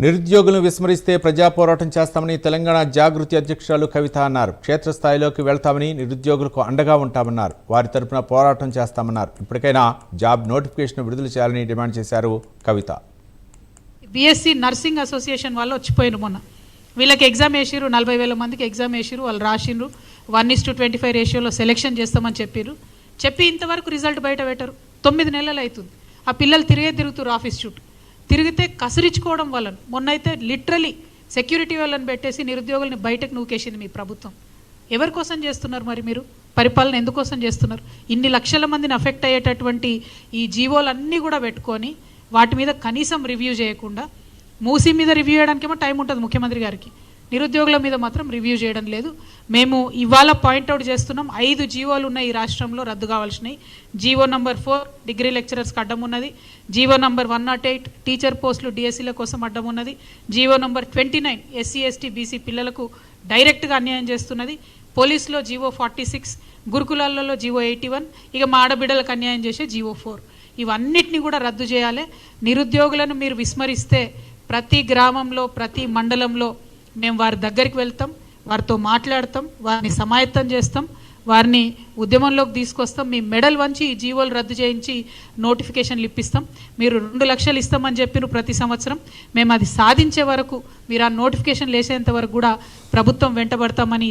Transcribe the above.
నిరుద్యోగులను విస్మరిస్తే ప్రజా పోరాటం చేస్తామని తెలంగాణ జాగృతి అధ్యక్షురాలు కవిత అన్నారు. క్షేత్రస్థాయిలోకి వెళ్తామని, నిరుద్యోగులకు అండగా ఉంటామన్నారు. వారి తరపున పోరాటం చేస్తామన్నారు. ఇప్పటికైనా జాబ్ నోటిఫికేషన్ విడుదల చేయాలని డిమాండ్ చేశారు కవిత. బీఎస్సీ నర్సింగ్ అసోసియేషన్ వాళ్ళు వచ్చిపోయిన మొన్న వీళ్ళకి ఎగ్జామ్ వేసిరు, 40,000 మందికి ఎగ్జామ్ వేసిరు, వాళ్ళు రాసిండ్రు. 1:25 రేషియోలో సెలెక్షన్ చేస్తామని చెప్పి ఇంతవరకు రిజల్ట్ బయట పెట్టరు. 9 నెలలు అవుతుంది. ఆ పిల్లలు తిరుగుతారు ఆఫీస్ చుట్టూ. తిరిగితే కసిరించుకోవడం వలన మొన్నైతే లిటరలీ సెక్యూరిటీ వాళ్ళని పెట్టేసి నిరుద్యోగుల్ని బయటకు నూకేసింది మీ ప్రభుత్వం. ఎవరి కోసం చేస్తున్నారు మరి మీరు పరిపాలన? ఎందుకోసం చేస్తున్నారు? ఇన్ని లక్షల మందిని అఫెక్ట్ అయ్యేటటువంటి ఈ జీవోలన్నీ కూడా పెట్టుకొని వాటి మీద కనీసం రివ్యూ చేయకుండా, మూసీ మీద రివ్యూ చేయడానికేమో టైం ఉంటుంది ముఖ్యమంత్రి గారికి, నిరుద్యోగుల మీద మాత్రం రివ్యూ చేయడం లేదు. మేము ఇవాళ పాయింట్అవుట్ చేస్తున్నాం, 5 జీవోలు ఉన్నాయి ఈ రాష్ట్రంలో రద్దు కావాల్సినవి. జీవో నంబర్ 4 డిగ్రీ లెక్చరర్స్కి అడ్డం ఉన్నది. జీవో నంబర్ 108 టీచర్ పోస్టులు డిఎస్సీల కోసం అడ్డం ఉన్నది. GO number 29 SC ST BC పిల్లలకు డైరెక్ట్గా అన్యాయం చేస్తున్నది. పోలీసులో జీవో 46, గురుకులాలలో జీవో 81, ఇక మా ఆడబిడ్డలకు అన్యాయం చేసే జీవో 4. ఇవన్నిటిని కూడా రద్దు చేయాలి. నిరుద్యోగులను మీరు విస్మరిస్తే ప్రతి గ్రామంలో, ప్రతి మండలంలో మేము వారి దగ్గరికి వెళ్తాం, వారితో మాట్లాడతాం, వారిని సమాయత్తం చేస్తాం, వారిని ఉద్యమంలోకి తీసుకొస్తాం. మీ మెడల్ వంచి ఈ జీవోలు రద్దు చేయించి నోటిఫికేషన్లు ఇప్పిస్తాం. మీరు 2 లక్షలు ఇస్తామని చెప్పిన ప్రతి సంవత్సరం మేము అది సాధించే వరకు, మీరు ఆ నోటిఫికేషన్లు వేసేంత వరకు కూడా ప్రభుత్వం వెంటబడతామని